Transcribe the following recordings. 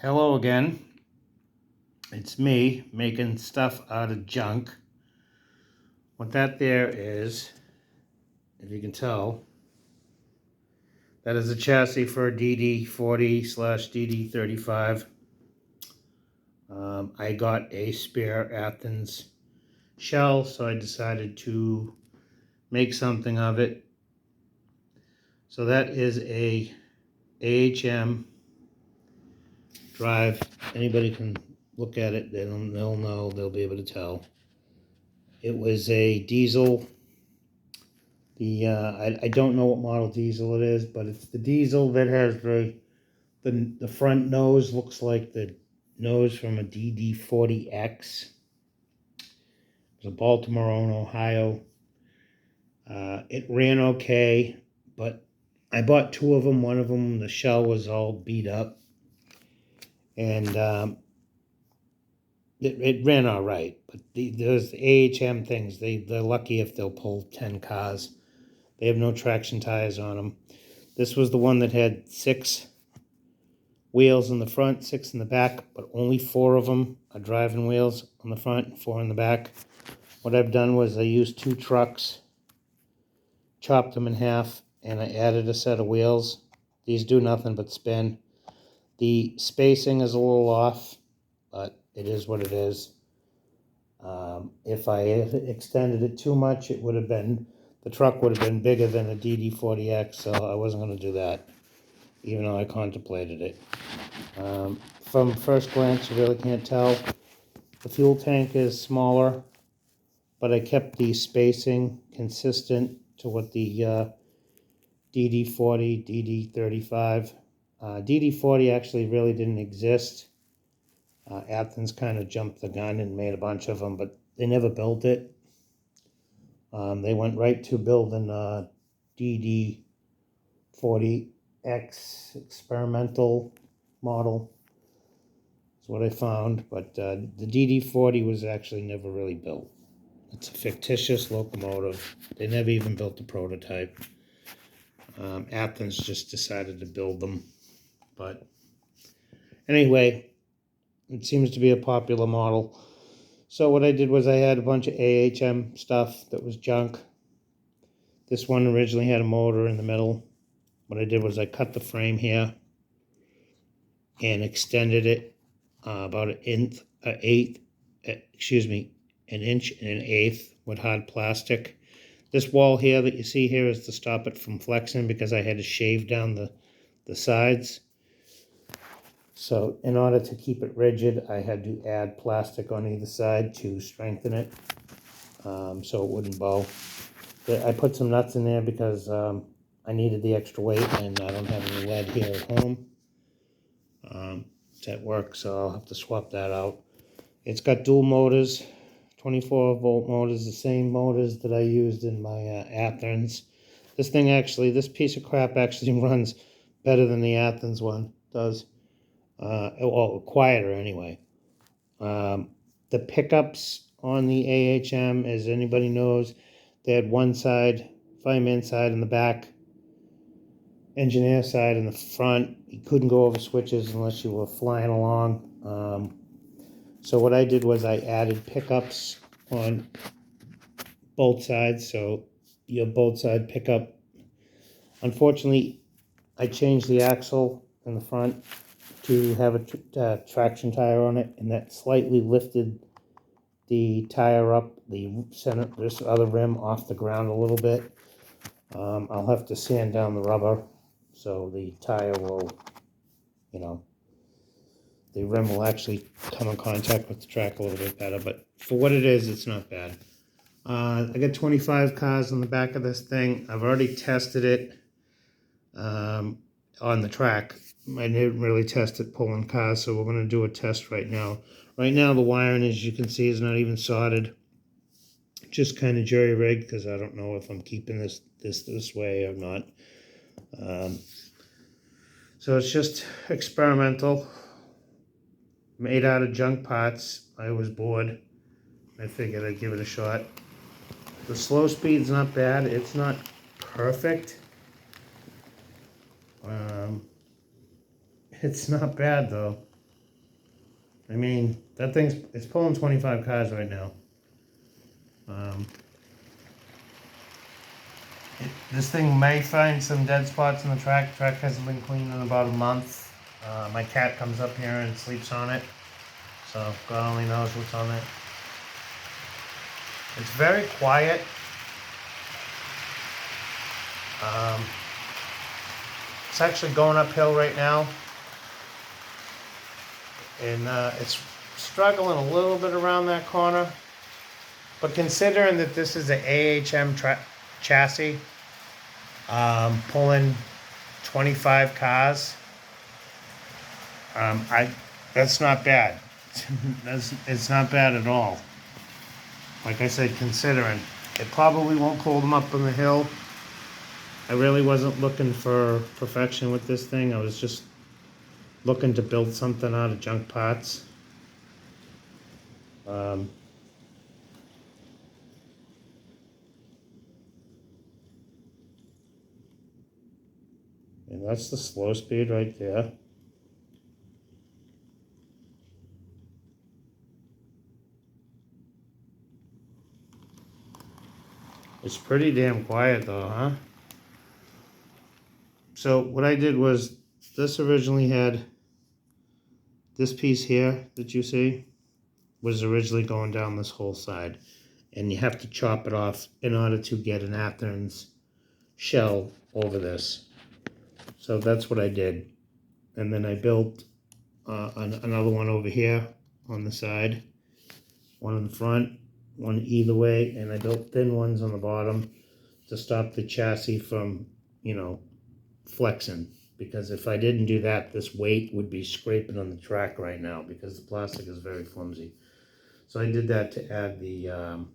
Hello again. It's me making stuff out of junk. What that there is, if you can tell, that is a chassis for a DD40/DD35. I got a spare Athearns shell, so I decided to make something of it. So that is a AHM drive. Anybody can look at it, they'll know, they'll be able to tell. It was a diesel. I don't know what model diesel it is, but it's the diesel that has the front nose looks like the nose from a DD40X. It's a Baltimore owned, Ohio. It ran okay, but I bought two of them. One of them, the shell was all beat up, and it ran all right. But those AHM things, they're lucky if they'll pull 10 cars. They have no traction tires on them. This was the one that had 6 wheels in the front, 6 in the back, but only 4 of them are driving wheels on the front and 4 in the back. What I've done was I used 2 trucks, chopped them in half, and I added a set of wheels. These do nothing but spin. The spacing is a little off, but it is what it is. If I extended it too much, the truck would have been bigger than a DD40X, so I wasn't going to do that, even though I contemplated it. From first glance, you really can't tell. The fuel tank is smaller, but I kept the spacing consistent to what the DD40, DD35. DD40 actually really didn't exist. Athens kind of jumped the gun and made a bunch of them, but they never built it. They went right to building DD40X experimental model. That's what I found, but the DD40 was actually never really built. It's a fictitious locomotive. They never even built the prototype. Athens just decided to build them. But anyway, it seems to be a popular model. So what I did was I had a bunch of AHM stuff that was junk. This one originally had a motor in the middle. What I did was I cut the frame here and extended it about an inch and an eighth with hard plastic. This wall here that you see here is to stop it from flexing because I had to shave down the sides. So in order to keep it rigid, I had to add plastic on either side to strengthen it so it wouldn't bow. I put some nuts in there because I needed the extra weight and I don't have any lead here at home. It's at work, so I'll have to swap that out. It's got dual motors, 24-volt motors, the same motors that I used in my Athearns. This piece of crap actually runs better than the Athearns one does. Well, quieter anyway. The pickups on the AHM, as anybody knows, they had one side, fireman side in the back, engineer side in the front. You couldn't go over switches unless you were flying along. So what I did was I added pickups on both sides, so your both side pickup. Unfortunately, I changed the axle in the front to have a traction tire on it, and that slightly lifted the tire up, this other rim off the ground a little bit. I'll have to sand down the rubber so the tire will, the rim will actually come in contact with the track a little bit better, but for what it is, it's not bad. I got 25 cars on the back of this thing. I've already tested it on the track. I didn't really test it pulling cars, so we're going to do a test right now. Right now, the wiring, as you can see, is not even soldered. Just kind of jury-rigged because I don't know if I'm keeping this way or not. So it's just experimental, made out of junk parts. I was bored. I figured I'd give it a shot. The slow speed's not bad. It's not perfect. It's not bad though. I mean, that it's pulling 25 cars right now. This thing may find some dead spots in the track. The track hasn't been cleaned in about a month. My cat comes up here and sleeps on it, so God only knows what's on it. It's very quiet. It's actually going uphill right now, and it's struggling a little bit around that corner. But considering that this is an AHM chassis, pulling 25 cars, that's not bad. It's not bad at all. Like I said, considering it probably won't pull them up on the hill. I really wasn't looking for perfection with this thing. I was just looking to build something out of junk parts. And that's the slow speed right there. It's pretty damn quiet though, huh? So what I did was, this originally had, this piece here that you see was originally going down this whole side. And you have to chop it off in order to get an Athearns shell over this. So that's what I did. And then I built another one over here on the side, one in the front, one either way, and I built thin ones on the bottom to stop the chassis from, you know, flexing. Because if I didn't do that, this weight would be scraping on the track right now because the plastic is very flimsy. So I did that to add the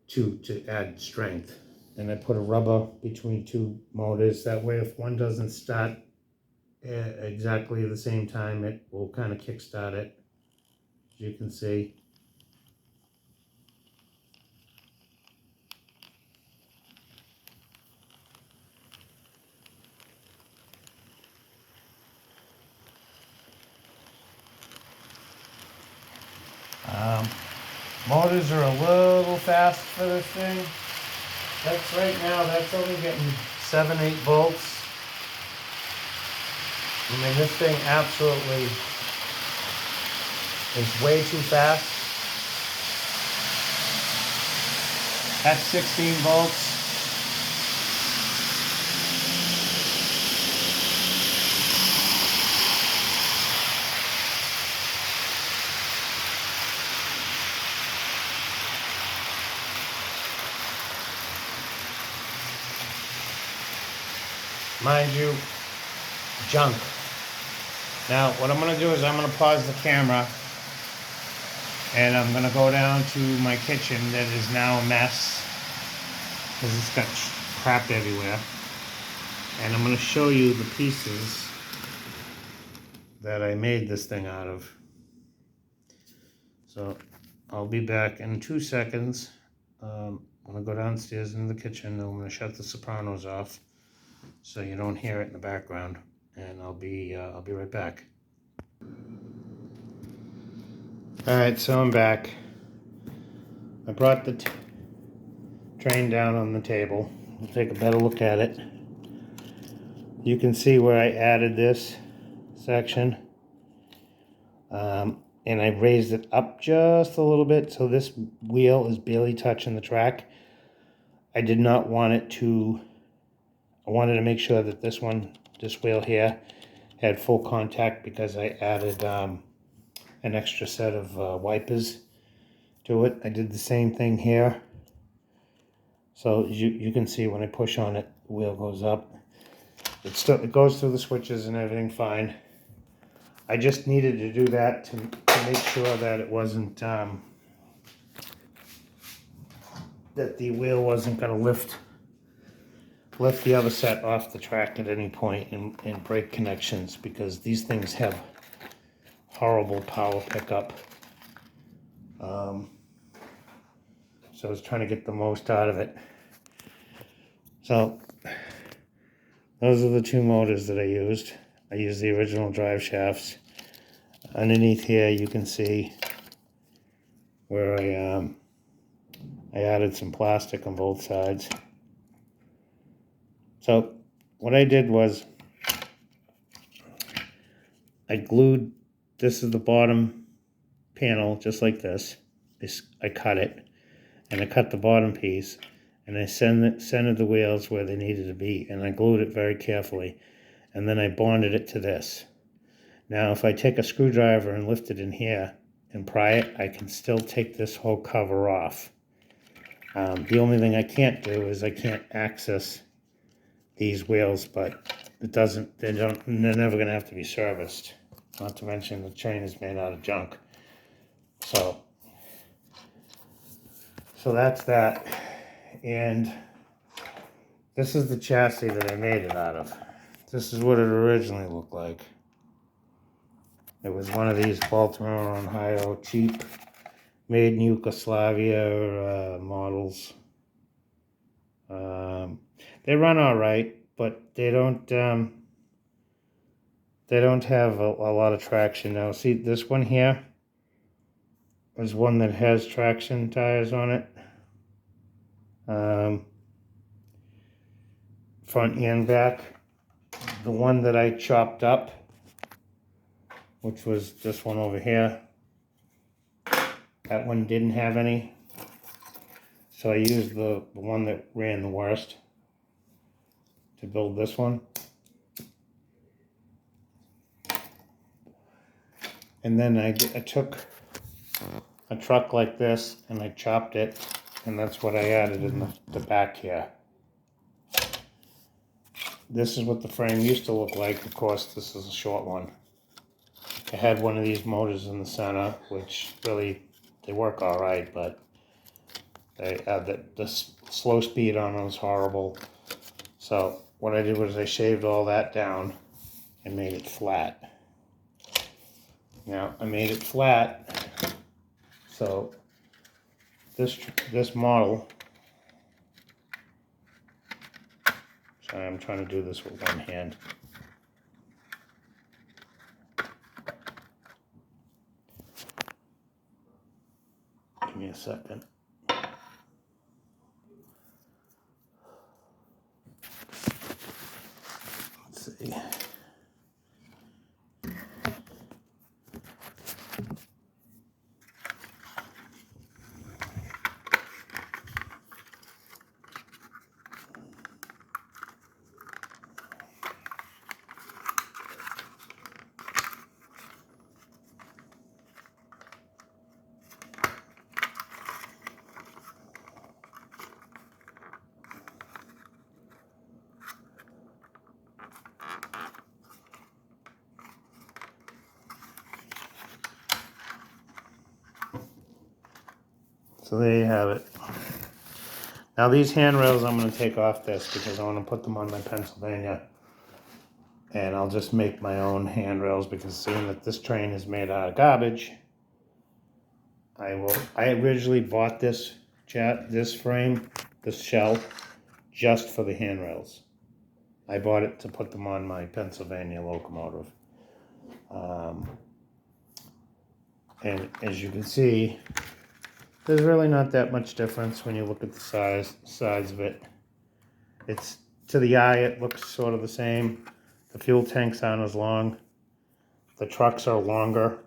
to add strength. And I put a rubber between two motors. That way, if one doesn't start exactly at the same time, it will kind of kickstart it, as you can see. Motors are a little fast for this thing. That's right now, that's only getting 7-8 volts. I mean, this thing absolutely is way too fast. That's 16 volts. Mind you, junk. Now, what I'm going to do is I'm going to pause the camera and I'm going to go down to my kitchen that is now a mess because it's got crap everywhere. And I'm going to show you the pieces that I made this thing out of. So, I'll be back in 2 seconds. I'm going to go downstairs into the kitchen and I'm going to shut the Sopranos off so you don't hear it in the background, and I'll be right back. Alright, so I'm back. I brought the train down on the table. We'll take a better look at it. You can see where I added this section, and I raised it up just a little bit so this wheel is barely touching the track. I did not want it to, I wanted to make sure that this wheel here had full contact because I added an extra set of wipers to it. I did the same thing here. So you can see when I push on it, the wheel goes up. It goes through the switches and everything fine. I just needed to do that to make sure that it wasn't, that the wheel wasn't going to lift the other set off the track at any point and break connections, because these things have horrible power pickup. So I was trying to get the most out of it. So those are the two motors that I used. I used the original drive shafts. Underneath here you can see where I added some plastic on both sides. So what I did was I glued, this is the bottom panel just like this. I cut it, and I cut the bottom piece, and I centered the wheels where they needed to be, and I glued it very carefully, and then I bonded it to this. Now if I take a screwdriver and lift it in here and pry it, I can still take this whole cover off. The only thing I can't do is I can't access these wheels, but it doesn't, they're never going to have to be serviced. Not to mention the train is made out of junk. So that's that. And this is the chassis that I made it out of. This is what it originally looked like. It was one of these Baltimore, Ohio, cheap, made in Yugoslavia models. They run all right, but they don't have a lot of traction now. See, this one here is one that has traction tires on it. Front and back. The one that I chopped up, which was this one over here, that one didn't have any. So I used the one that ran the worst to build this one. And then I took a truck like this and I chopped it, and that's what I added in the back here. This is what the frame used to look like. Of course, this is a short one. I had one of these motors in the center, which really, they work all right, but the slow speed on them was horrible. So what I did was I shaved all that down and made it flat. Now I made it flat, so this model. Sorry, I'm trying to do this with one hand. Give me a second. Let's see. So there you have it. Now these handrails I'm going to take off this because I want to put them on my Pennsylvania. And I'll just make my own handrails because seeing that this train is made out of garbage, I originally bought this frame, this shell, just for the handrails. I bought it to put them on my Pennsylvania locomotive. And as you can see, there's really not that much difference when you look at the size of it. It's, to the eye, it looks sort of the same. The fuel tanks aren't as long. The trucks are longer.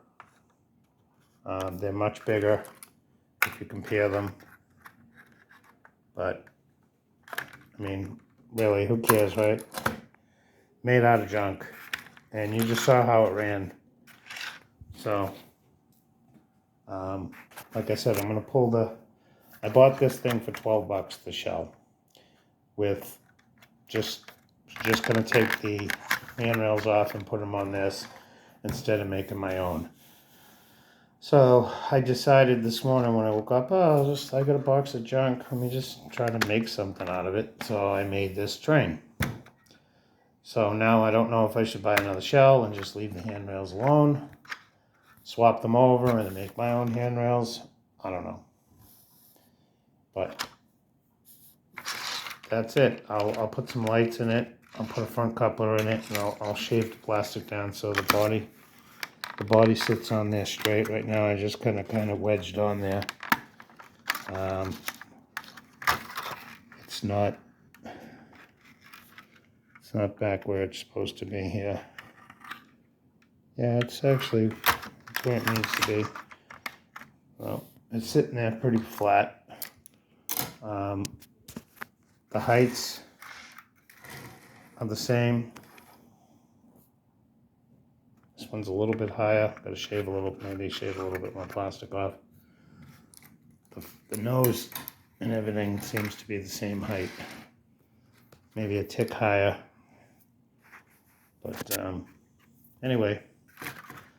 They're much bigger if you compare them. But, I mean, really, who cares, right? Made out of junk. And you just saw how it ran. So, like I said, I'm going to pull I bought this thing for 12 bucks, the shell, with just going to take the handrails off and put them on this instead of making my own. So I decided this morning when I woke up, I got a box of junk, let me just try to make something out of it. So I made this train. So now I don't know if I should buy another shell and just leave the handrails alone, swap them over and make my own handrails. I don't know. But that's it. I'll put some lights in it I'll put a front coupler in it, and I'll shave the plastic down so the body sits on there straight. Right now I just kind of wedged on there. It's not back where it's supposed to be here. Yeah, it's actually where it needs to be. Well, it's sitting there pretty flat. The heights are the same. This one's a little bit higher. Got to maybe shave a little bit more plastic off. The nose and everything seems to be the same height. Maybe a tick higher. But anyway,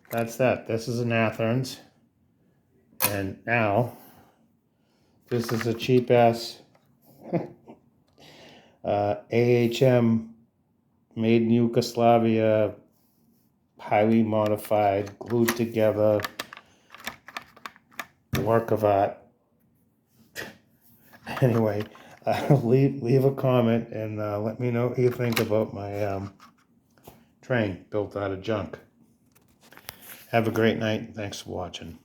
that's that. This is an Athearns. And now, this is a cheap-ass AHM made in Yugoslavia, highly modified, glued together, work of art. Anyway, leave a comment and let me know what you think about my train built out of junk. Have a great night. Thanks for watching.